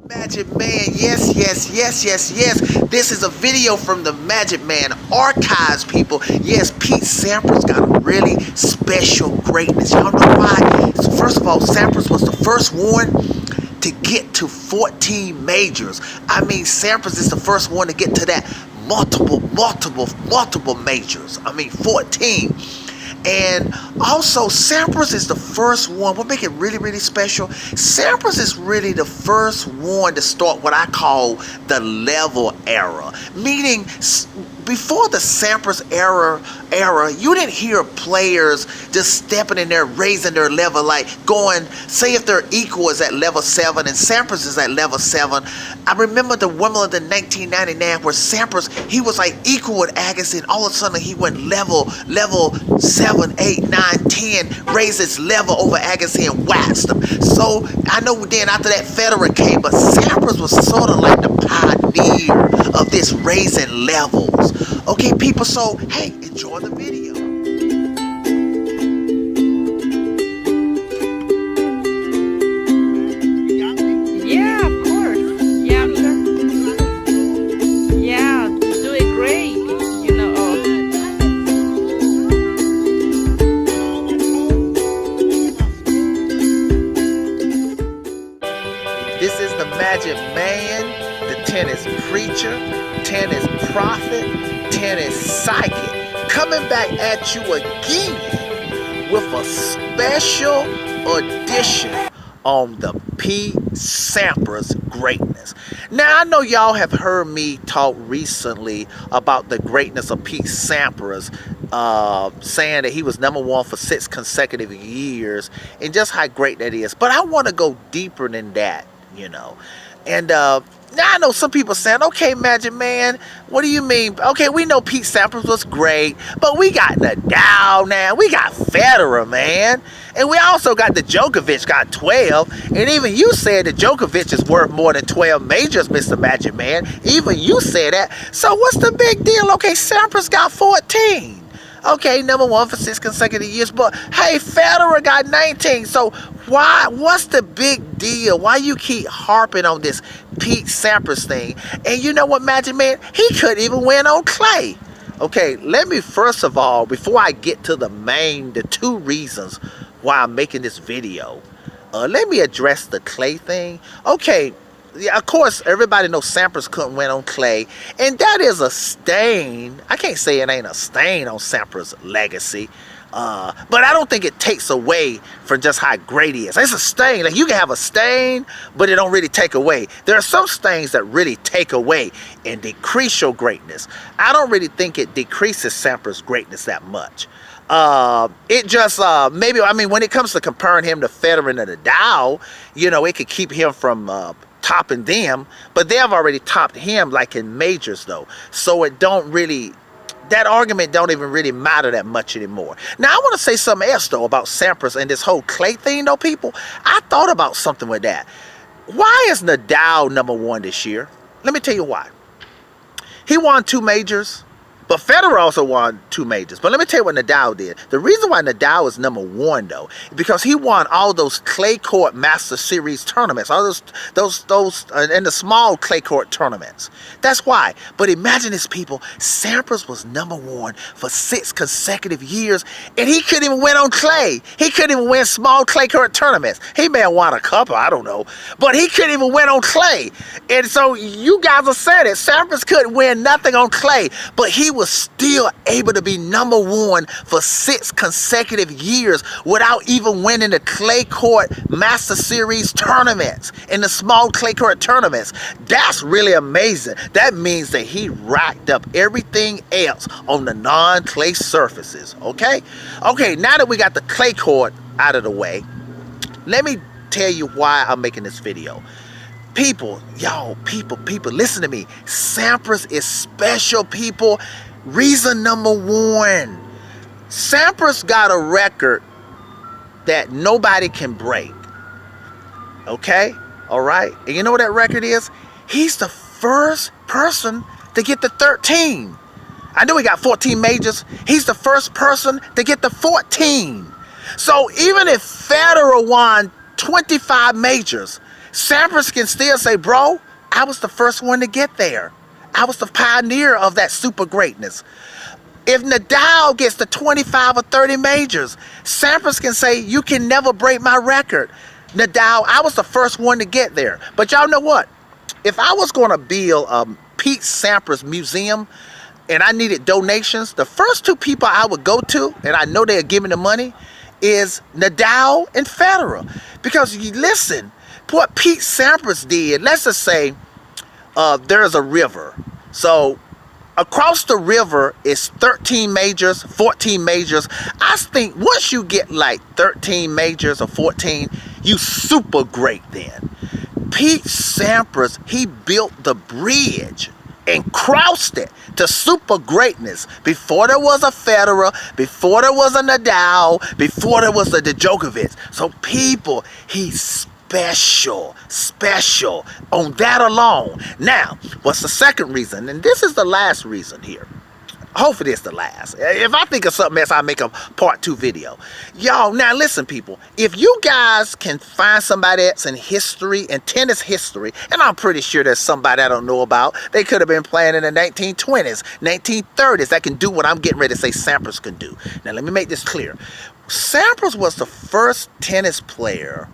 Magic Man, yes, yes, yes, yes, yes. This is a video from the Magic Man archives, people. Yes, Pete Sampras got a really special greatness. Y'all know why? So first of all, Sampras was the first one to get to 14 majors. I mean, Sampras is the first one to get to that multiple majors. I mean, 14. And also, Sampras is the first one. What makes it really, really special? Sampras is really the first one to start what I call the level era. Meaning, before the Sampras era, you didn't hear players just stepping in there, raising their level, like going, say if they're equal is at level 7 and Sampras is at level 7. I remember the Wimbledon 1999 where Sampras, he was like equal with Agassi, and all of a sudden he went level 7, 8, 9, 10, raised his level over Agassi and waxed him. So I know then after that Federer came, but Sampras was sort of like the pioneer of this raising levels. Okay, people, so hey, enjoy the video. Yeah, of course. Yeah, I'm sure. Yeah, doing great. You know. This is the Magic Man, the tennis preacher, tennis prophet, tennis psychic, coming back at you again with a special edition on the Pete Sampras greatness. Now, I know y'all have heard me talk recently about the greatness of Pete Sampras, saying that he was #1 for 6 consecutive years and just how great that is. But I want to go deeper than that, you know. And now I know some people saying, okay, Magic Man, what do you mean? Okay, we know Pete Sampras was great, but we got Nadal now. We got Federer, man. And we also got the Djokovic, got 12. And even you said that Djokovic is worth more than 12 majors, Mr. Magic Man. Even you said that. So what's the big deal? Okay, Sampras got 14. Okay, #1 for 6 consecutive years, but hey, Federer got 19. So what's the big deal? Why you keep harping on this Pete Sampras thing? And you know what, Magic Man? He couldn't even win on clay. Okay, let me first of all, before I get to the 2 reasons why I'm making this video, let me address the clay thing. Okay, yeah, of course, everybody knows Sampras couldn't win on clay, and that is a stain. I can't say it ain't a stain on Sampras' legacy, but I don't think it takes away from just how great he is. It's a stain. Like, you can have a stain, but it don't really take away. There are some stains that really take away and decrease your greatness. I don't really think it decreases Sampras' greatness that much. It just, maybe, I mean, when it comes to comparing him to Federer and Nadal, you know, it could keep him from topping them, but they have already topped him, like in majors though, so it don't really, that argument don't even really matter that much anymore. Now I want to say something else though about Sampras and this whole clay thing though, people. I thought about something with that. Why is Nadal #1 this year? Let me tell you why. He won 2 majors, but Federer also won 2 majors. But let me tell you what Nadal did. The reason why Nadal is #1 though, is because he won all those clay court Master Series tournaments, all those and the small clay court tournaments. That's why. But imagine this, people. Sampras was #1 for 6 consecutive years, and he couldn't even win on clay. He couldn't even win small clay court tournaments. He may have won a couple, I don't know, but he couldn't even win on clay. And so you guys are saying it. Sampras couldn't win nothing on clay, but he was still able to be #1 for 6 consecutive years without even winning the clay court Master Series tournaments and the small clay court tournaments. That's really amazing. That means that he racked up everything else on the non-clay surfaces. Okay, now that we got the clay court out of the way, let me tell you why I'm making this video. People, y'all, people, listen to me. Sampras is special, people. Reason #1. Sampras got a record that nobody can break. Okay? Alright? And you know what that record is? He's the first person to get the 13. I know he got 14 majors. He's the first person to get the 14. So even if Federer won 25 majors, Sampras can still say, bro, I was the first one to get there. I was the pioneer of that super greatness. If Nadal gets to 25 or 30 majors, Sampras can say, you can never break my record. Nadal, I was the first one to get there. But y'all know what? If I was going to build a Pete Sampras museum and I needed donations, the first two people I would go to, and I know they're giving the money, is Nadal and Federer. Because you listen, what Pete Sampras did, let's just say there's a river. So across the river is 13 majors, 14 majors. I think once you get like 13 majors or 14, you super great then. Pete Sampras, he built the bridge and crossed it to super greatness before there was a Federer, before there was a Nadal, before there was a Djokovic. So people, he's special on that alone. Now, what's the second reason? And this is the last reason here. Hopefully it's the last. If I think of something else, I'll make a part 2 video. Y'all, now listen people, if you guys can find somebody that's in history, in tennis history, and I'm pretty sure there's somebody I don't know about, they could have been playing in the 1920s, 1930s, that can do what I'm getting ready to say Sampras can do. Now let me make this clear. Sampras was the first tennis player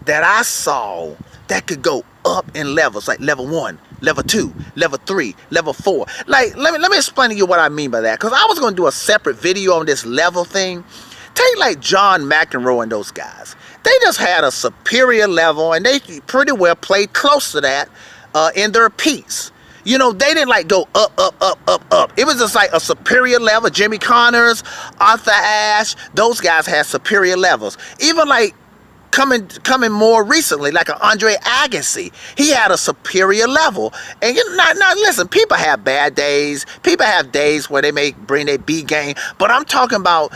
that I saw that could go up in levels, like level 1, level 2, level 3, level 4. Like, let me explain to you what I mean by that, because I was going to do a separate video on this level thing. Take like John McEnroe and those guys. They just had a superior level, and they pretty well played close to that in their piece. You know, they didn't like go up. It was just like a superior level. Jimmy Connors, Arthur Ashe, those guys had superior levels. Even like coming more recently, like an Andre Agassi, he had a superior level. And now listen, people have bad days. People have days where they may bring their B game. But I'm talking about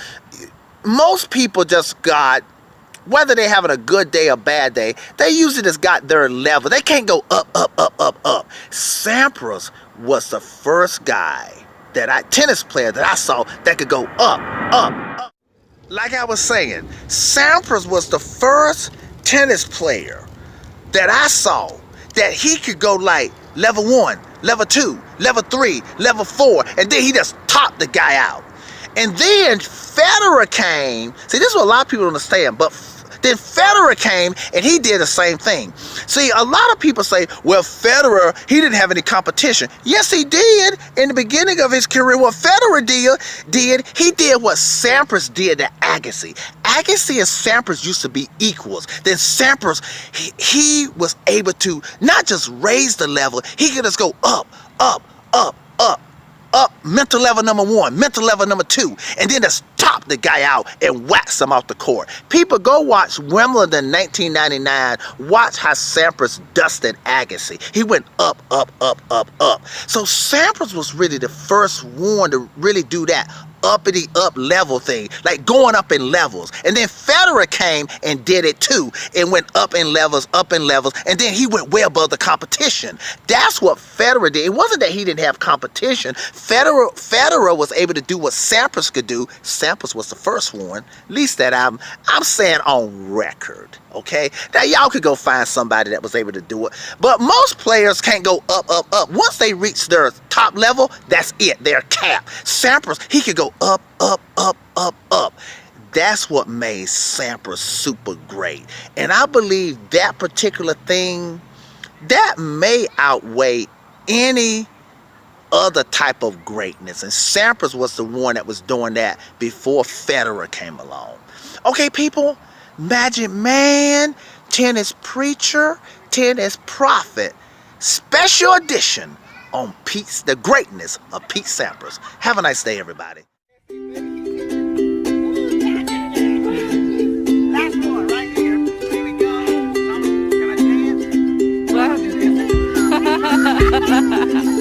most people just got, whether they're having a good day or bad day, they usually just got their level. They can't go up. Sampras was the first guy tennis player that I saw that could go up. Like I was saying, Sampras was the first tennis player that I saw that he could go like level 1, level 2, level 3, level 4, and then he just topped the guy out. And then Federer came. See, this is what a lot of people don't understand, but then Federer came and he did the same thing. See, a lot of people say, well, Federer, he didn't have any competition. Yes, he did. In the beginning of his career, what Federer he did what Sampras did to Agassi. Agassi and Sampras used to be equals. Then Sampras, he was able to not just raise the level, he could just go up, mental level number 1, mental level number 2, and then just top the guy out and wax him off the court. People, go watch Wimbledon 1999. Watch how Sampras dusted Agassi. He went up. So Sampras was really the first one to really do that uppity up level thing, like going up in levels. And then Federer came and did it too, and went up in levels, and then he went way above the competition. That's what Federer did. It wasn't that he didn't have competition. Federer was able to do what Sampras could do. Sampras was the first one, at least that I'm saying on record. Okay, now y'all could go find somebody that was able to do it, but most players can't go up. Once they reach their top level, that's it, they're capped. Sampras, he could go up. That's what made Sampras super great. And I believe that particular thing, that may outweigh any other type of greatness. And Sampras was the one that was doing that before Federer came along. Okay, people, Magic Man, Tennis Preacher, Tennis Prophet, special edition on the greatness of Pete Sampras. Have a nice day, everybody. Last one right here. Here we go. Can I dance? What?